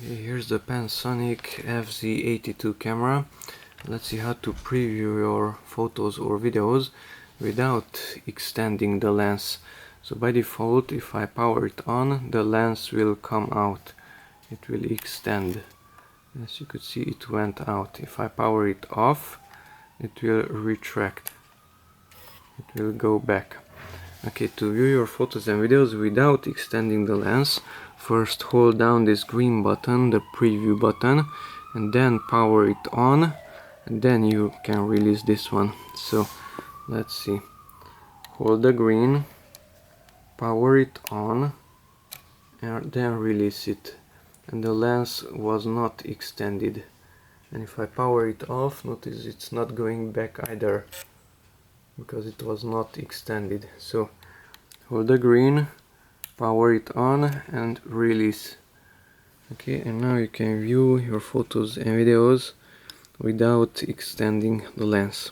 Here's the Panasonic FZ82 camera. Let's see how to preview your photos or videos without extending the lens. So by default, if I power it on, the lens will come out. It will extend. As you could see, it went out. If I power it off, it will retract. It will go back. Okay, to view your photos and videos without extending the lens, first hold down this green button, the preview button, and then power it on, and then you can release this one. So let's see, hold the green, power it on, and then release it, and the lens was not extended. And if I power it off, notice it's not going back either, because it was not extended. So hold the green, power it on, and release. Okay, and now you can view your photos and videos without extending the lens.